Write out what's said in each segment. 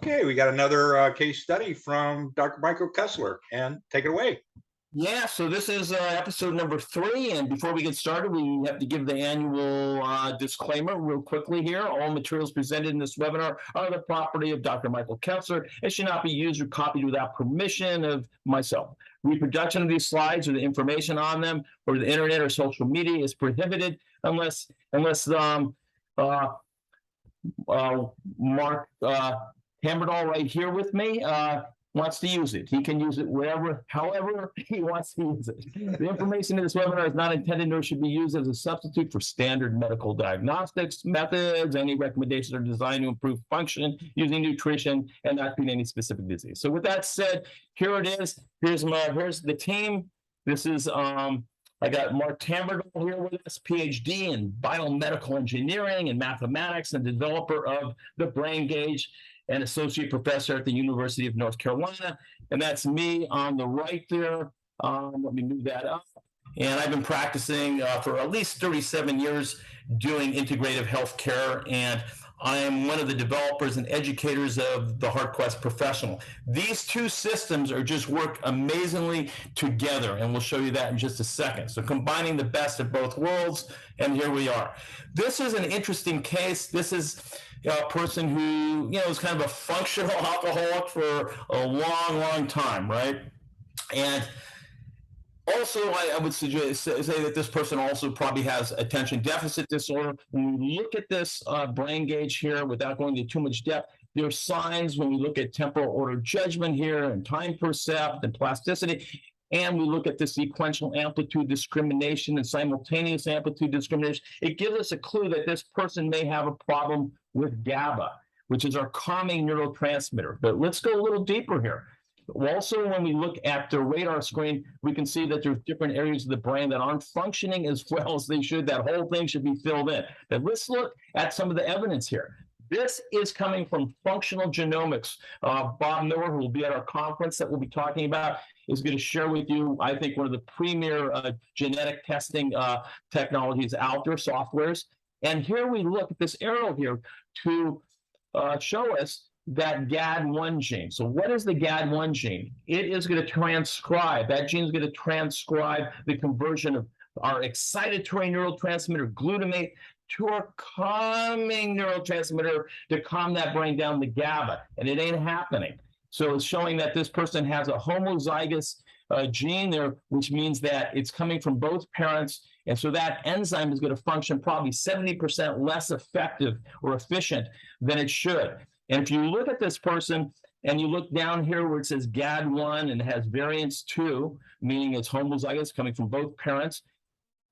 Okay, we got another case study from Dr. Michael Kessler, and take it away. Yeah, so this is episode number 3, and before we get started, we have to give the annual disclaimer real quickly here. All materials presented in this webinar are the property of Dr. Michael Kessler and should not be used or copied without permission of myself. Reproduction of these slides or the information on them or the internet or social media is prohibited unless Mark Hamberdall right here with me wants to use it. He can use it however he wants to use it. The information in this webinar is not intended nor should be used as a substitute for standard medical diagnostics methods. Any recommendations are designed to improve function using nutrition and not treat any specific disease. So with that said, here it is. Here's the team. This is I got Mark Hamberdall here with us, PhD in biomedical engineering and mathematics, and developer of the brain gauge, and associate professor at the University of North Carolina. And that's me on the right there. Let me move that up. And I've been practicing for at least 37 years doing integrative healthcare, and I am one of the developers and educators of the HeartQuest Professional. These two systems just work amazingly together, and we'll show you that in just a second. So combining the best of both worlds, and here we are. This is an interesting case. This is a person who, is kind of a functional alcoholic for a long, long time, right? And also, I would say that this person also probably has attention deficit disorder. When we look at this brain gauge here, without going into too much depth, there are signs when we look at temporal order judgment here, and time percept, and plasticity, and we look at the sequential amplitude discrimination and simultaneous amplitude discrimination. It gives us a clue that this person may have a problem with GABA, which is our calming neurotransmitter. But let's go a little deeper here. Also, when we look at the radar screen, we can see that there's different areas of the brain that aren't functioning as well as they should. That whole thing should be filled in. But let's look at some of the evidence here. This is coming from functional genomics. Bob Miller, who will be at our conference that we'll be talking about, is going to share with you, I think, one of the premier genetic testing technologies out there, softwares. And here we look at this arrow here to show us that GAD1 gene. So what is the GAD1 gene? It is going to transcribe, that gene is going to transcribe the conversion of our excitatory neurotransmitter glutamate to our calming neurotransmitter to calm that brain down, the GABA, and it ain't happening. So it's showing that this person has a homozygous gene there, which means that it's coming from both parents, and so that enzyme is going to function probably 70% less effective or efficient than it should. And if you look at this person and you look down here where it says GAD1 and it has variance 2, meaning it's homozygous coming from both parents,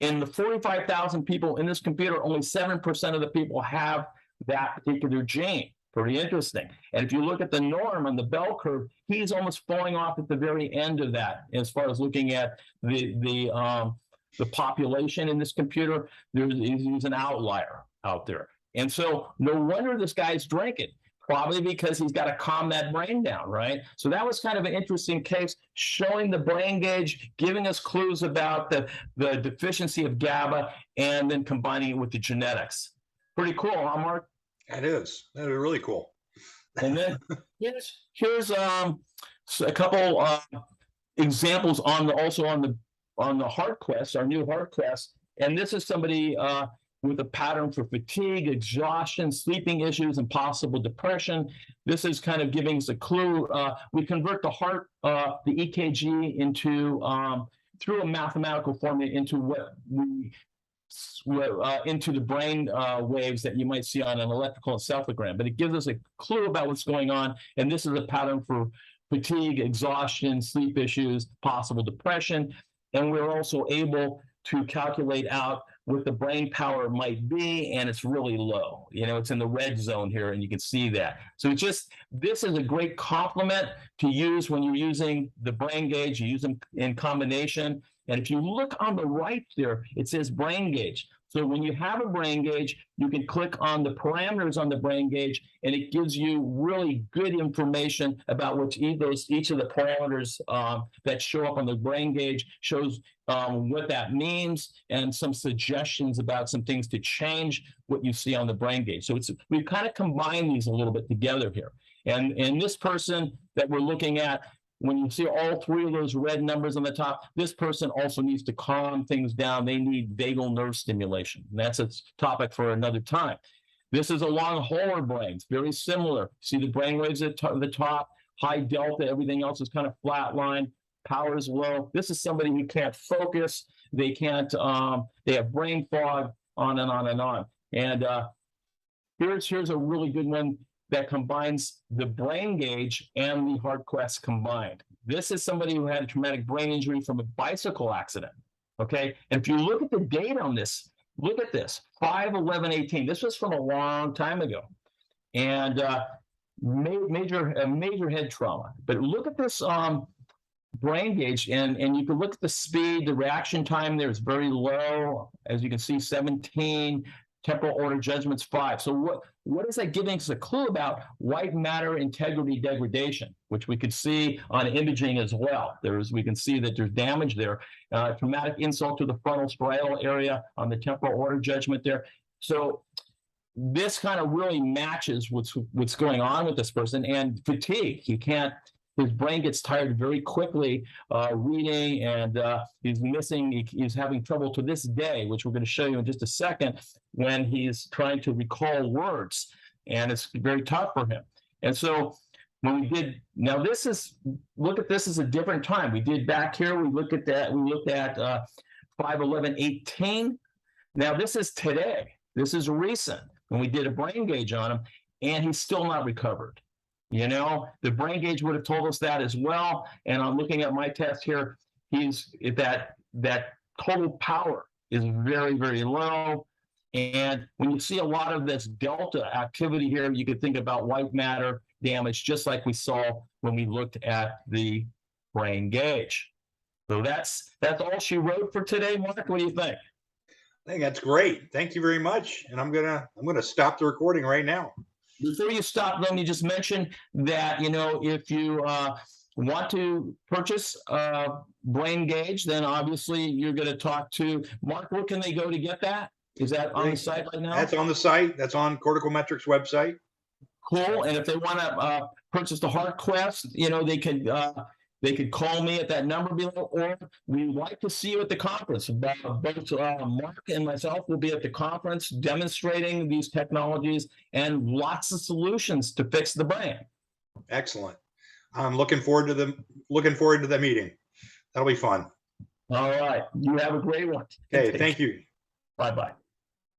in the 45,000 people in this computer, only 7% of the people have that particular gene. Pretty interesting. And if you look at the norm on the bell curve, he's almost falling off at the very end of that as far as looking at the population in this computer. He's an outlier out there. And so no wonder this guy's drinking. Probably because he's got to calm that brain down, right? So that was kind of an interesting case, showing the brain gauge, giving us clues about the deficiency of GABA, and then combining it with the genetics. Pretty cool, huh, Mark? That is really cool. And then here's a couple examples also on the HeartQuest, our new HeartQuest, and this is somebody with a pattern for fatigue, exhaustion, sleeping issues, and possible depression. This is kind of giving us a clue. We convert the heart, the EKG, into through a mathematical formula into into the brain waves that you might see on an electrical encephalogram. But it gives us a clue about what's going on, and this is a pattern for fatigue, exhaustion, sleep issues, possible depression, and we're also able to calculate out what the brain power might be, and it's really low. It's in the red zone here, and you can see that. So this is a great complement to use when you're using the brain gauge. You use them in combination. And if you look on the right there, it says brain gauge. So when you have a brain gauge, you can click on the parameters on the brain gauge, and it gives you really good information about each of the parameters that show up on the brain gauge, shows what that means, and some suggestions about some things to change what you see on the brain gauge. So we've kind of combined these a little bit together here. And this person that we're looking at, when you see all three of those red numbers on the top, this person also needs to calm things down. They need vagal nerve stimulation. And that's a topic for another time. This is a long hauler brain. It's very similar. See the brain waves at the top, high delta, everything else is kind of flatline, power is low. This is somebody who can't focus. They can't, they have brain fog, on and on and on. And here's a really good one that combines the brain gauge and the HeartQuest combined. This is somebody who had a traumatic brain injury from a bicycle accident, okay? And if you look at the date on this, look at this, 5/11/18. This was from a long time ago. And major head trauma. But look at this brain gauge, and you can look at the speed, the reaction time there is very low. As you can see, 17. Temporal order judgments 5. So what is that giving us a clue about white matter integrity degradation, which we could see on imaging as well. We can see that there's damage there, traumatic insult to the frontal striatal area on the temporal order judgment there. So this kind of really matches what's going on with this person, and fatigue. His brain gets tired very quickly reading, and he's having trouble to this day, which we're going to show you in just a second, when he's trying to recall words, and it's very tough for him. And so when look at this as a different time. We did back here, we looked at 5/11/18. Now this is today. This is recent, when we did a brain gauge on him, and he's still not recovered. You know, the brain gauge would have told us that as well. And I'm looking at my test here. That total power is very, very low. And when you see a lot of this delta activity here, you could think about white matter damage, just like we saw when we looked at the brain gauge. So that's all she wrote for today. Mark, what do you think? I think that's great. Thank you very much. And I'm gonna stop the recording right now. Before you stop, let me just mention that, if you want to purchase a brain gauge, then obviously you're going to talk to Mark. Where can they go to get that? Is that on the site right now? That's on the site. That's on Cortical Metrics website. Cool. And if they want to purchase the HeartQuest, they could call me at that number below, or we'd like to see you at the conference. Both Mark and myself will be at the conference demonstrating these technologies and lots of solutions to fix the brain. Excellent. I'm looking forward to the meeting. That'll be fun. All right. You have a great one. Okay. Thank you. Bye-bye.